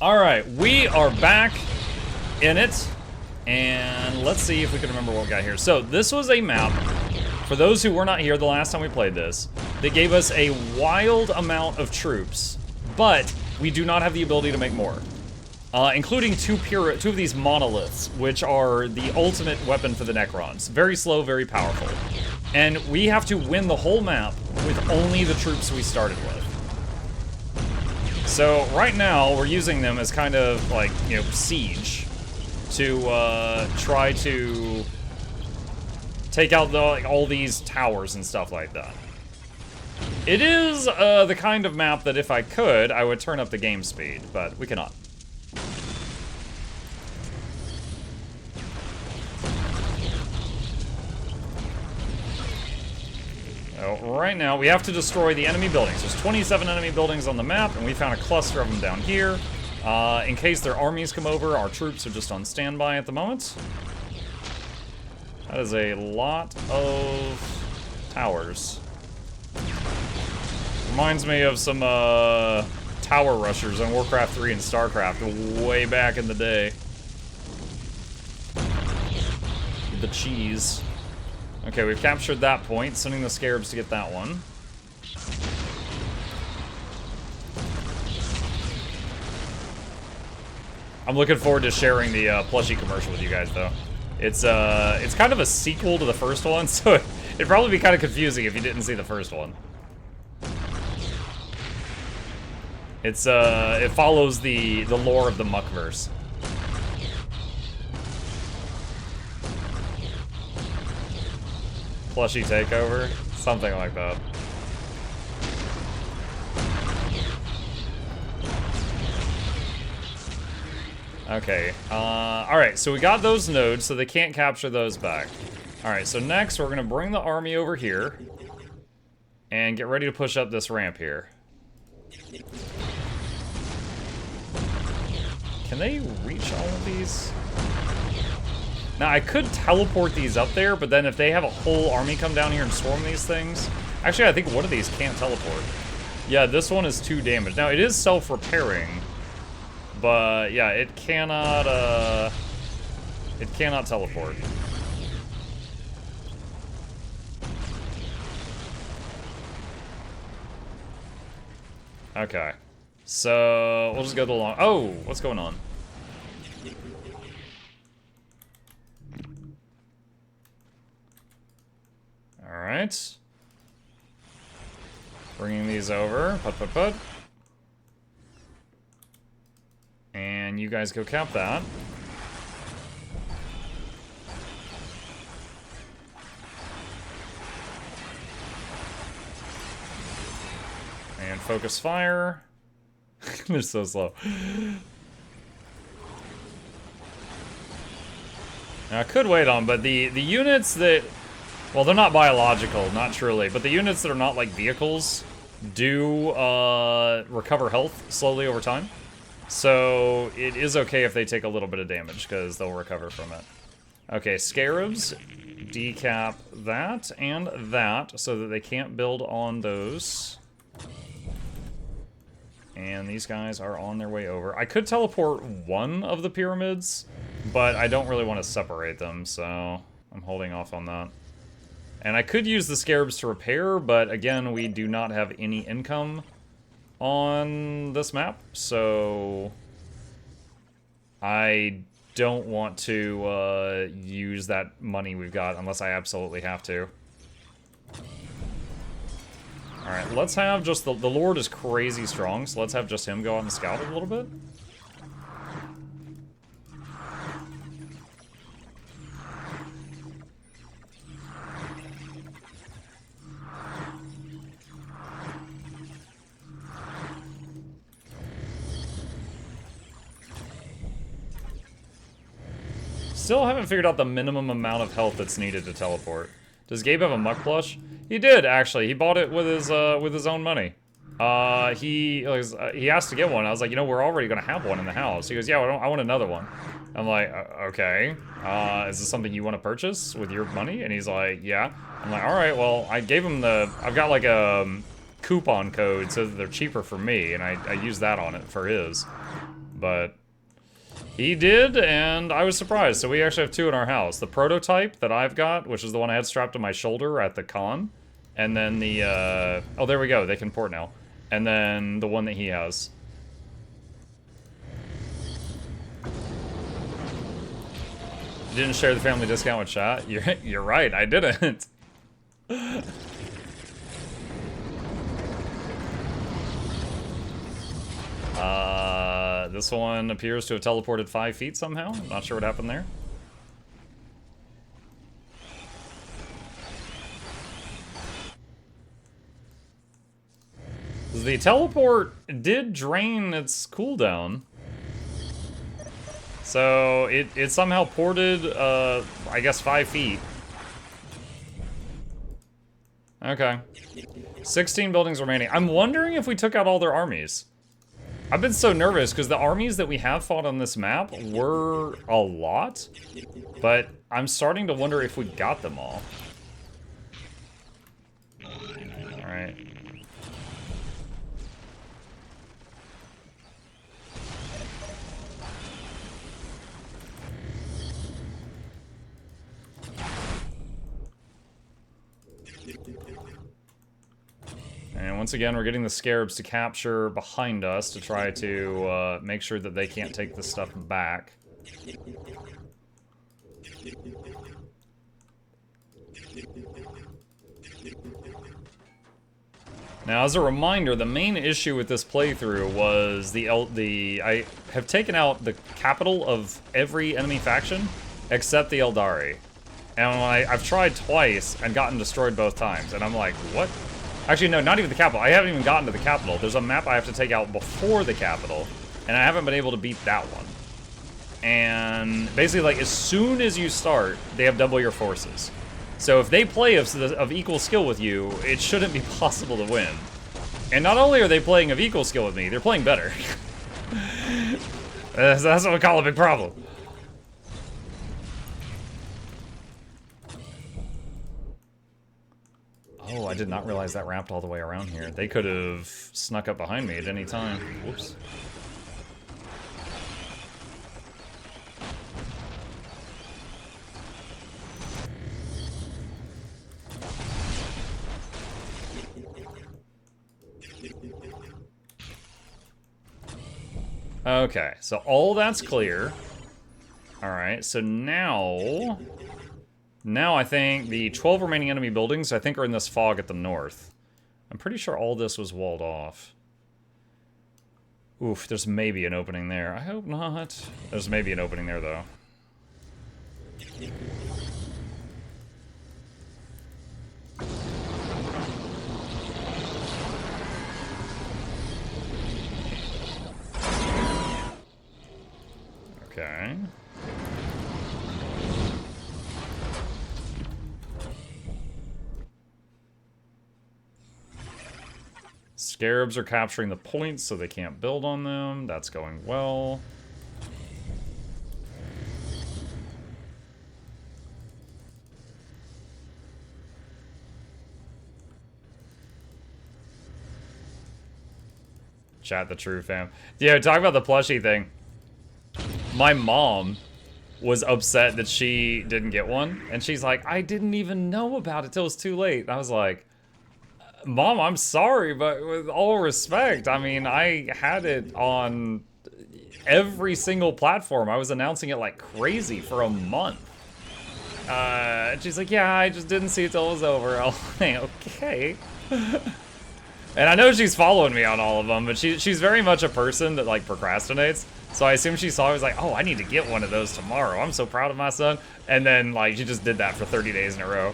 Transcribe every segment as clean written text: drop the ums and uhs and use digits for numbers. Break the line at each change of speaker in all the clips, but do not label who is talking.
Alright, we are back in it, and let's see if we can remember what we got here. So, this was a map, for those who were not here the last time we played this, that gave us a wild amount of troops, but we do not have the ability to make more. Including two of these monoliths, which are the ultimate weapon for the Necrons. Very slow, very powerful. And we have to win the whole map with only the troops we started with. So right now, we're using them as kind of like, you know, siege to try to take out all these towers and stuff like that. It is the kind of map that if I could, I would turn up the game speed, but we cannot. Right now, we have to destroy the enemy buildings. There's 27 enemy buildings on the map, and we found a cluster of them down here. In case their armies come over, our troops are just on standby at the moment. That is a lot of towers. Reminds me of some tower rushers on Warcraft 3 and StarCraft way back in the day. The cheese. Okay, we've captured that point, sending the Scarabs to get that one. I'm looking forward to sharing the plushie commercial with you guys, though. It's kind of a sequel to the first one, so it'd probably be kind of confusing if you didn't see the first one. It follows the lore of the Muckverse. Plushie takeover? Something like that. Okay, alright, so we got those nodes, so they can't capture those back. Alright, so next we're gonna bring the army over here and get ready to push up this ramp here. Can they reach all of these? Now, I could teleport these up there, but then if they have a whole army come down here and swarm these things... Actually, I think one of these can't teleport. Yeah, this one is 2 damage. Now, it is self-repairing, but yeah, it cannot teleport. Okay. So, we'll just go the long... Oh, what's going on? Alright. Bringing these over. Put. And you guys go cap that. And focus fire. They're so slow. Now, I could wait on, but the units that... Well, they're not biological, not truly, but the units that are not like vehicles do recover health slowly over time. So it is okay if they take a little bit of damage, because they'll recover from it. Okay, Scarabs, decap that and that, so that they can't build on those. And these guys are on their way over. I could teleport one of the pyramids, but I don't really want to separate them, so I'm holding off on that. And I could use the Scarabs to repair, but again, we do not have any income on this map, so I don't want to use that money we've got unless I absolutely have to. Alright, let's have just the Lord is crazy strong, so let's have just him go out and scout a little bit. Still haven't figured out the minimum amount of health that's needed to teleport. Does Gabe have a Muck plush? He did, actually. He bought it with his own money. He asked to get one. I was like, you know, we're already gonna have one in the house. He goes, yeah, I want another one. I'm like, okay. Is this something you want to purchase with your money? And he's like, yeah. I'm like, all right. Well, I gave him I've got like a coupon code so that they're cheaper for me, and I use that on it for his. but he did, and I was surprised. So we actually have 2 in our house. The prototype that I've got, which is the one I had strapped to my shoulder at the con, and then the, oh, there we go. They can port now. And then the one that he has. You didn't share the family discount with chat? You're right, I didn't. This one appears to have teleported 5 feet somehow. Not sure what happened there. The teleport did drain its cooldown. So it somehow ported, I guess 5 feet. Okay. 16 buildings remaining. I'm wondering if we took out all their armies. I've been so nervous because the armies that we have fought on this map were a lot, but I'm starting to wonder if we got them all. All right. And once again, we're getting the Scarabs to capture behind us to try to make sure that they can't take this stuff back. Now, as a reminder, the main issue with this playthrough was I have taken out the capital of every enemy faction except the Eldari. And I've tried twice and gotten destroyed both times, and I'm like, what? Actually, no, not even the capital. I haven't even gotten to the capital. There's a map I have to take out before the capital, and I haven't been able to beat that one. And basically, like, as soon as you start, they have double your forces. So if they play of equal skill with you, it shouldn't be possible to win. And not only are they playing of equal skill with me, they're playing better. That's what we call a big problem. Oh, I did not realize that wrapped all the way around here. They could have snuck up behind me at any time. Whoops. Okay, so all that's clear. Alright, so now I think the 12 remaining enemy buildings, I think, are in this fog at the north. I'm pretty sure all this was walled off. Oof, there's maybe an opening there. I hope not. There's maybe an opening there, though. Okay. Scarabs are capturing the points, so they can't build on them. That's going well. Chat the true fam. Yeah, talk about the plushie thing. My mom was upset that she didn't get one, and she's like, I didn't even know about it till it was too late. And I was like, Mom, I'm sorry, but with all respect, I mean, I had it on every single platform. I was announcing it like crazy for a month. And she's like, yeah, I just didn't see it till it was over. I was like, okay. And I know she's following me on all of them, but she's very much a person that like procrastinates. So I assume she saw, I was like, oh, I need to get one of those tomorrow. I'm so proud of my son. And then like, she just did that for 30 days in a row.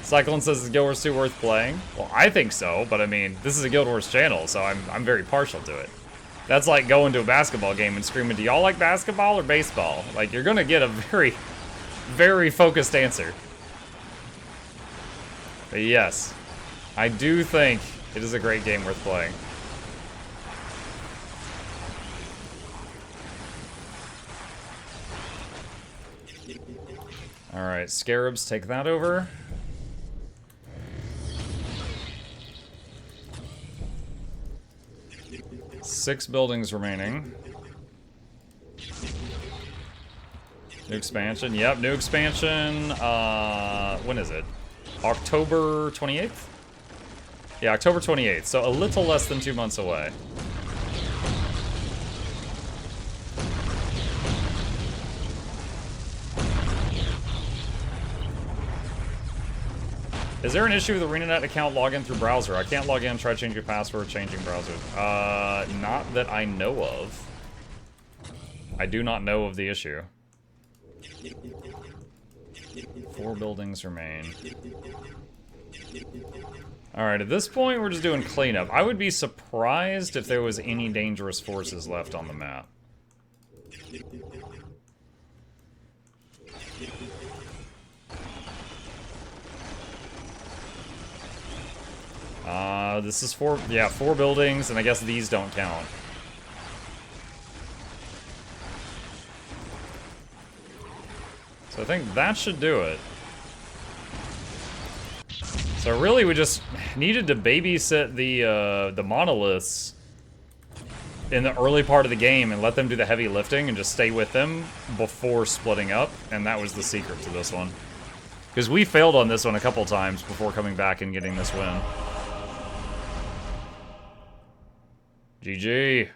Cyclone says, is Guild Wars 2 worth playing? Well, I think so, but I mean, this is a Guild Wars channel, so I'm very partial to it. That's like going to a basketball game and screaming, do y'all like basketball or baseball? Like, you're gonna get a very, very focused answer. But yes, I do think it is a great game worth playing. Alright, Scarabs, take that over. 6 buildings remaining. New expansion. Yep, new expansion. When is it? October 28th? Yeah, October 28th. So a little less than 2 months away. Is there an issue with the ArenaNet account login through browser? I can't log in, try changing password, changing browser. Not that I know of. I do not know of the issue. 4 buildings remain. Alright, at this point we're just doing cleanup. I would be surprised if there was any dangerous forces left on the map. This is 4 buildings, and I guess these don't count. So I think that should do it. So really we just needed to babysit the monoliths in the early part of the game and let them do the heavy lifting and just stay with them before splitting up, and that was the secret to this one. Because we failed on this one a couple times before coming back and getting this win. GG.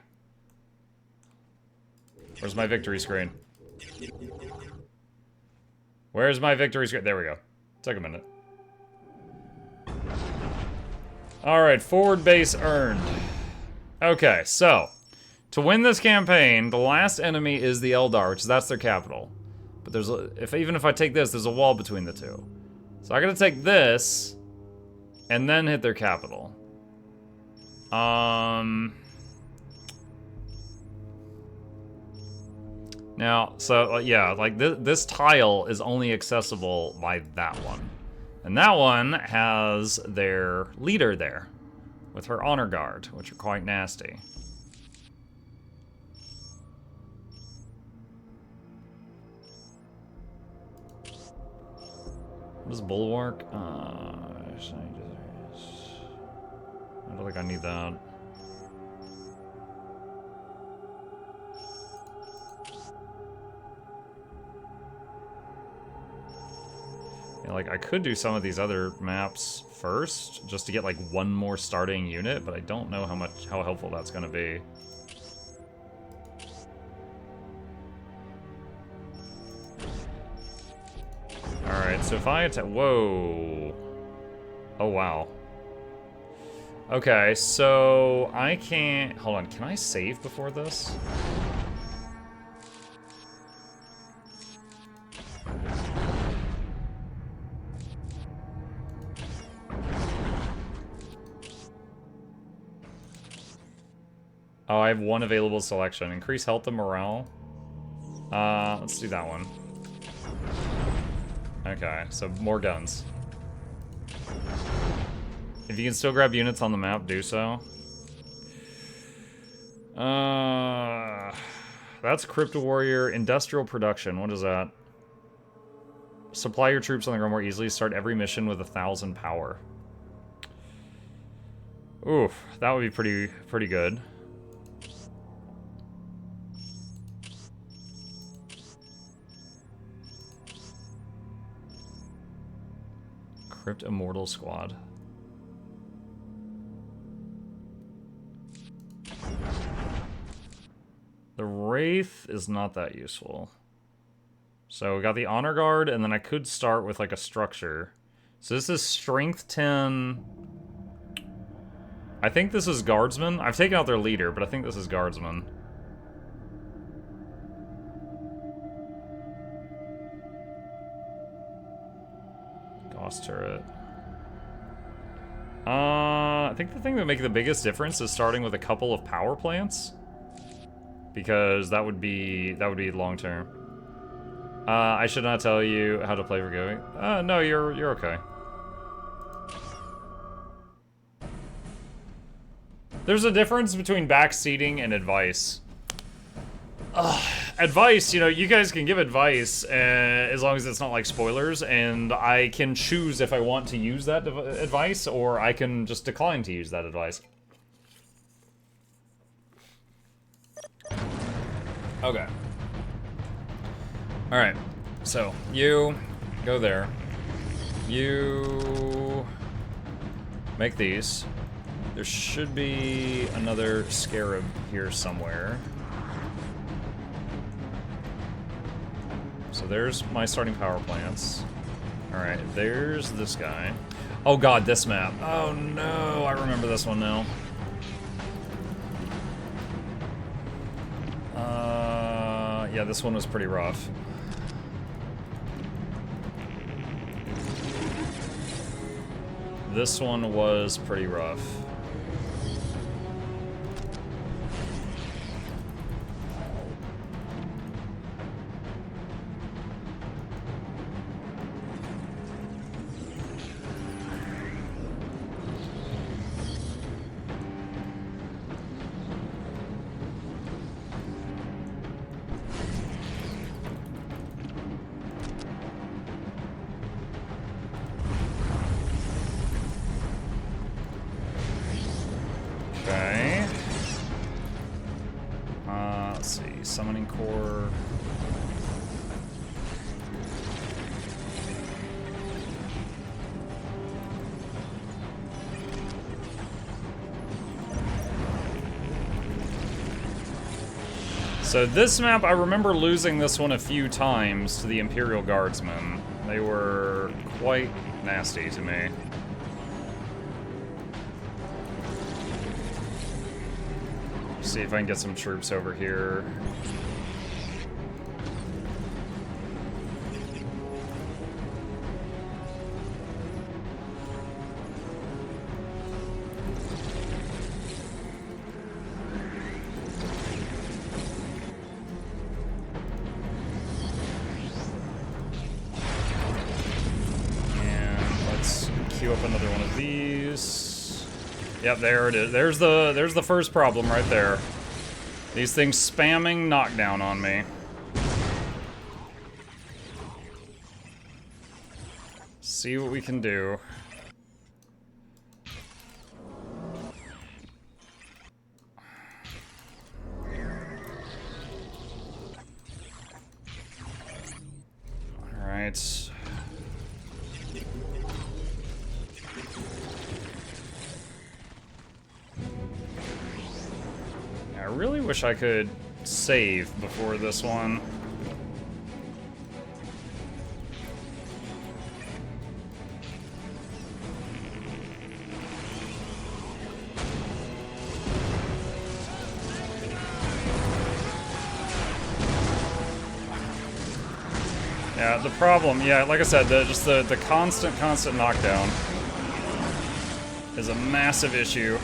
Where's my victory screen? Where's my victory screen? There we go. Took a minute. Alright, forward base earned. Okay, so to win this campaign, the last enemy is the Eldar, which that's their capital. But there's even if I take this, there's a wall between the two. So I gotta take this and then hit their capital. Now, so, yeah, like, this tile is only accessible by that one. And that one has their leader there, with her honor guard, which are quite nasty. What is Bulwark? I don't think I need that. Yeah, like, I could do some of these other maps first, just to get, like, one more starting unit, but I don't know how helpful that's gonna be. Alright, so if I attack... Whoa. Oh, wow. Okay, so I can't... Hold on, can I save before this? Oh, I have one available selection. Increase health and morale. Let's do that one. Okay, so more guns. If you can still grab units on the map, do so. That's Crypto Warrior. Industrial Production, what is that? Supply your troops on the ground more easily. Start every mission with 1,000 power. Oof, that would be pretty good. Crypt Immortal Squad. The Wraith is not that useful. So we got the Honor Guard, and then I could start with like a structure. So this is Strength 10. I think this is Guardsmen. I've taken out their leader, but I think this is Guardsmen. Turret. I think the thing that would make the biggest difference is starting with a couple of power plants, because that would be long term. I should not tell you how to play Forgiving. No, you're okay. There's a difference between backseating and advice. Advice, you know, you guys can give advice as long as it's not like spoilers, and I can choose if I want to use that advice, or I can just decline to use that advice. Okay. Alright. So, you go there. You make these. There should be another scarab here somewhere. So there's my starting power plants. Alright, there's this guy. Oh god, this map. Oh no, I remember this one now. Yeah, this one was pretty rough. This one was pretty rough. Okay. Let's see. Summoning core. So this map, I remember losing this one a few times to the Imperial Guardsmen. They were quite nasty to me. See if I can get some troops over here. And let's queue up another one of these. Yep, there it is. There's the first problem right there. These things spamming knockdown on me. See what we can do. All right. I really wish I could save before this one. Yeah, the problem, yeah, like I said, just the constant knockdown is a massive issue.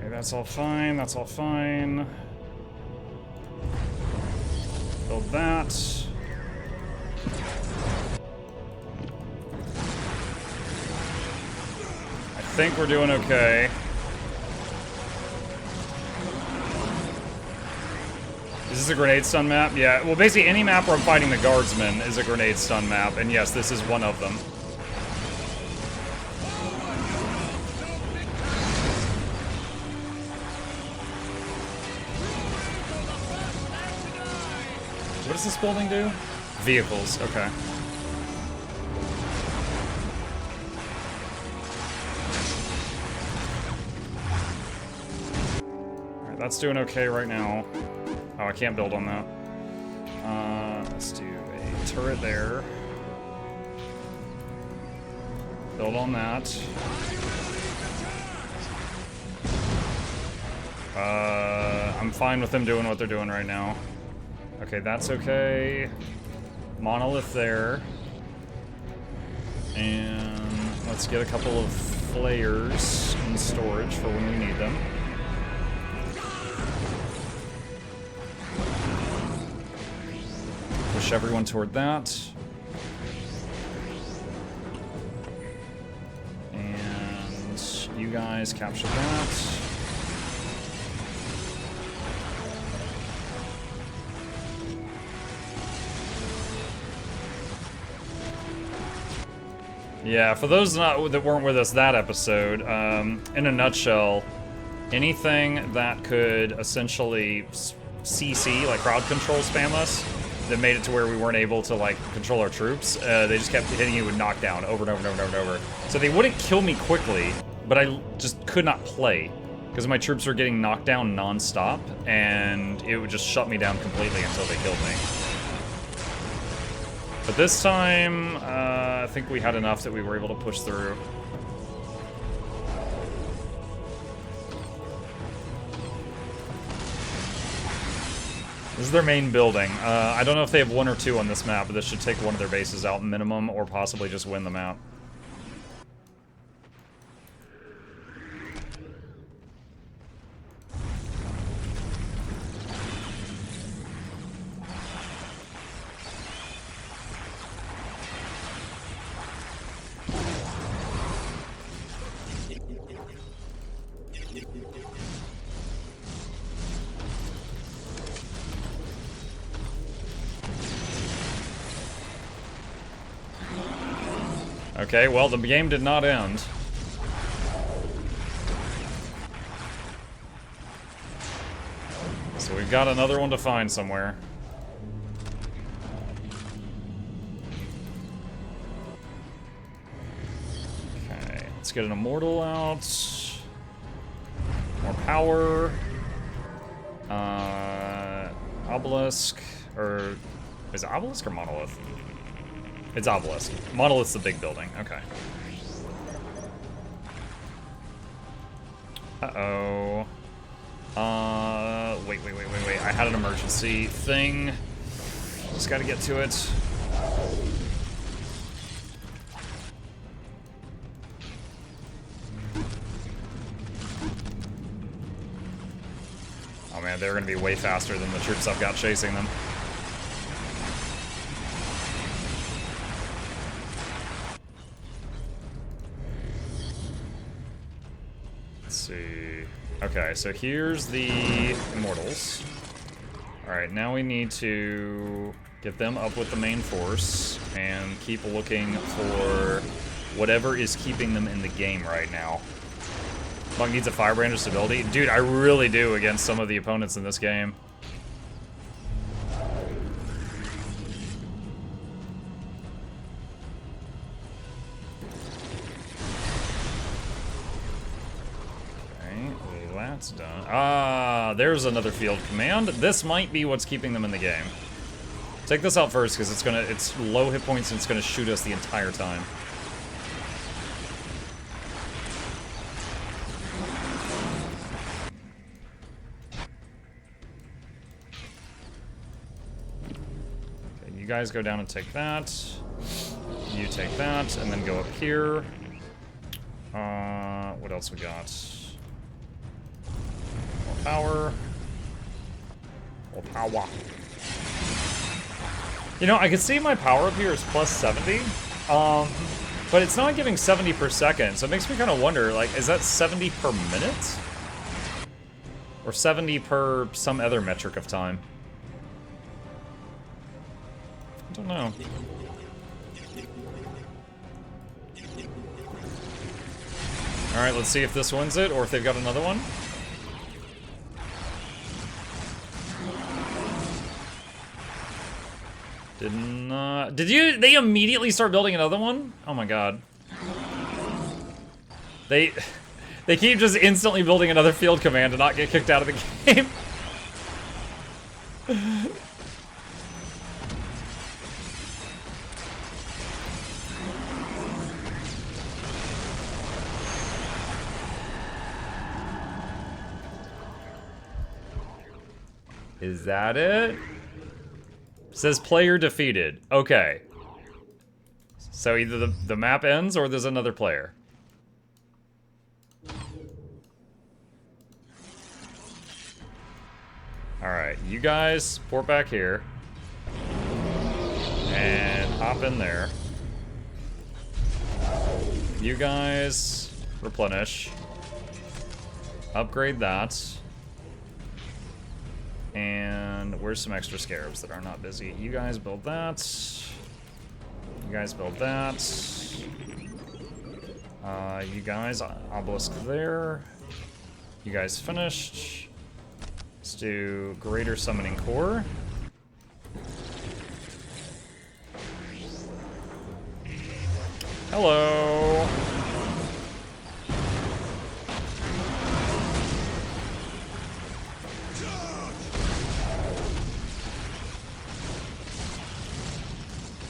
That's all fine, that's all fine. Build that. I think we're doing okay. Is this a grenade stun map? Yeah, well basically any map where I'm fighting the guardsmen is a grenade stun map, and yes, this is one of them. What does this building do? Vehicles, okay. Alright, that's doing okay right now. Oh, I can't build on that. Let's do a turret there. Build on that. I'm fine with them doing what they're doing right now. Okay, that's okay. Monolith there. And let's get a couple of flares in storage for when we need them. Push everyone toward that. And you guys capture that. Yeah, for those that weren't with us that episode, in a nutshell, anything that could essentially CC, like crowd control spam us, that made it to where we weren't able to like control our troops, they just kept hitting you with knockdown over and over and over and over. So they wouldn't kill me quickly, but I just could not play because my troops were getting knocked down non-stop, and it would just shut me down completely until they killed me. But this time, I think we had enough that we were able to push through. This is their main building. I don't know if they have 1 or 2 on this map, but this should take one of their bases out minimum, or possibly just win the map. Okay, well, the game did not end. So we've got another one to find somewhere. Okay, let's get an immortal out. More power. Obelisk, or is it obelisk or monolith? It's obelisk. Monolith's the big building. Okay. Uh-oh. Wait. I had an emergency thing. Just gotta get to it. Oh man, they're gonna be way faster than the troops I've got chasing them. See. Okay, so here's the immortals. Alright, now we need to get them up with the main force and keep looking for whatever is keeping them in the game right now. Monk needs a firebrand of stability. Dude, I really do against some of the opponents in this game. That's done. Ah, there's another field command. This might be what's keeping them in the game. Take this out first, because it's low hit points and it's gonna shoot us the entire time. Okay, you guys go down and take that. You take that, and then go up here. What else we got? Power. Well, power. You know, I can see my power up here is plus 70. But it's not giving 70 per second, so it makes me kind of wonder, like, is that 70 per minute? Or 70 per some other metric of time? I don't know. Alright, let's see if this wins it, or if they've got another one. They immediately start building another one? Oh my god. They keep just instantly building another field command to not get kicked out of the game. Is that it? Says player defeated. Okay. So either the map ends or there's another player. Alright, you guys port back here. And hop in there. You guys replenish. Upgrade that. And where's some extra scarabs that are not busy? You guys build that. You guys build that. You guys, obelisk there. You guys finished. Let's do Greater Summoning Core. Hello.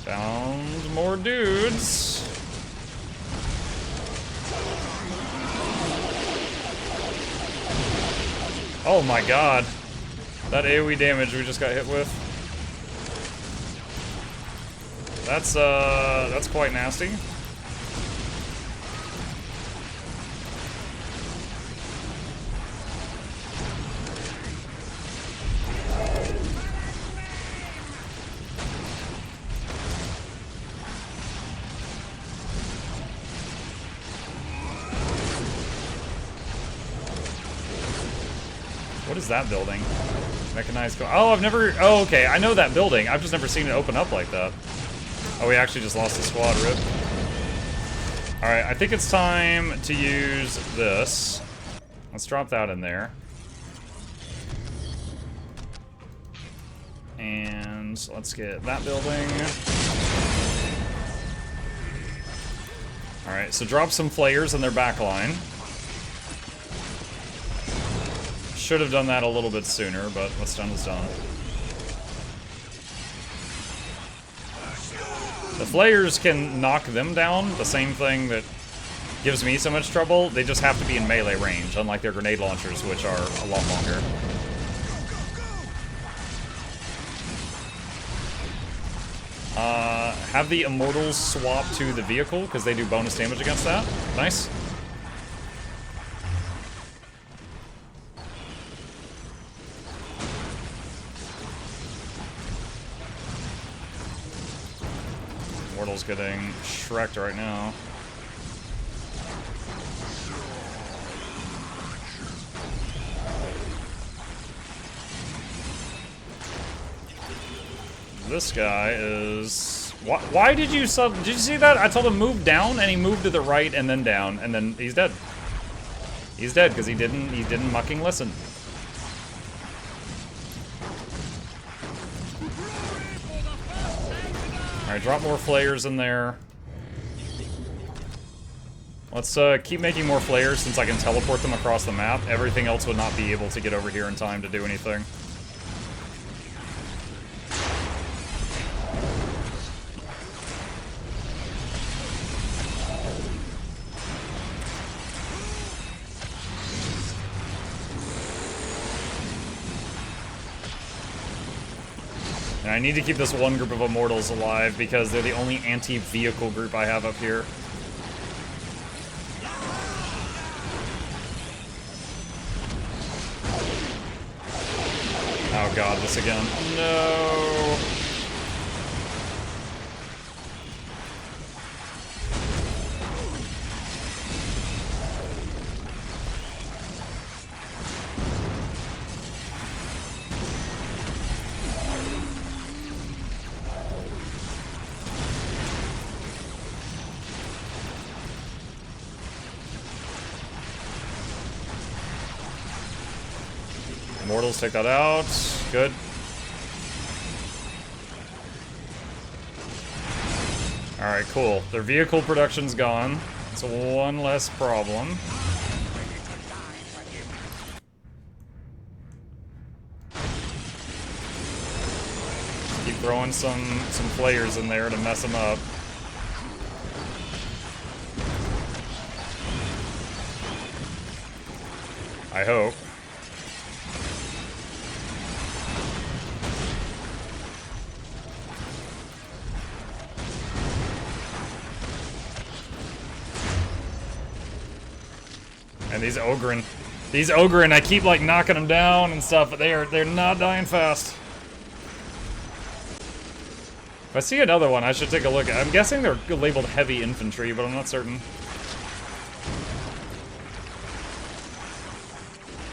Found more dudes. Oh my god. That AoE damage we just got hit with. That's quite nasty. What is that building? Mechanized. Oh, I've never. Oh, okay. I know that building. I've just never seen it open up like that. Oh, we actually just lost the squad. Rip. All right. I think it's time to use this. Let's drop that in there. And let's get that building. All right. So drop some flayers in their back line. Should have done that a little bit sooner, but what's done is done. The flayers can knock them down, the same thing that gives me so much trouble. They just have to be in melee range, unlike their grenade launchers, which are a lot longer. Have the Immortals swap to the vehicle, because they do bonus damage against that. Nice. Immortal's getting shreked right now. This guy is... Why did you sub... Did you see that? I told him move down, and he moved to the right and then down, and then he's dead. He's dead, because he didn't mucking listen. Alright, drop more flayers in there. Let's keep making more flayers since I can teleport them across the map. Everything else would not be able to get over here in time to do anything. And I need to keep this one group of Immortals alive because they're the only anti-vehicle group I have up here. Oh god, this again. No! Immortals, take that out. Good. Alright, cool. Their vehicle production's gone. It's one less problem. Just keep throwing some flayers in there to mess them up. I hope. And these Ogren, I keep like knocking them down and stuff, but they're not dying fast. If I see another one, I should take a look. I'm guessing they're labeled heavy infantry, but I'm not certain.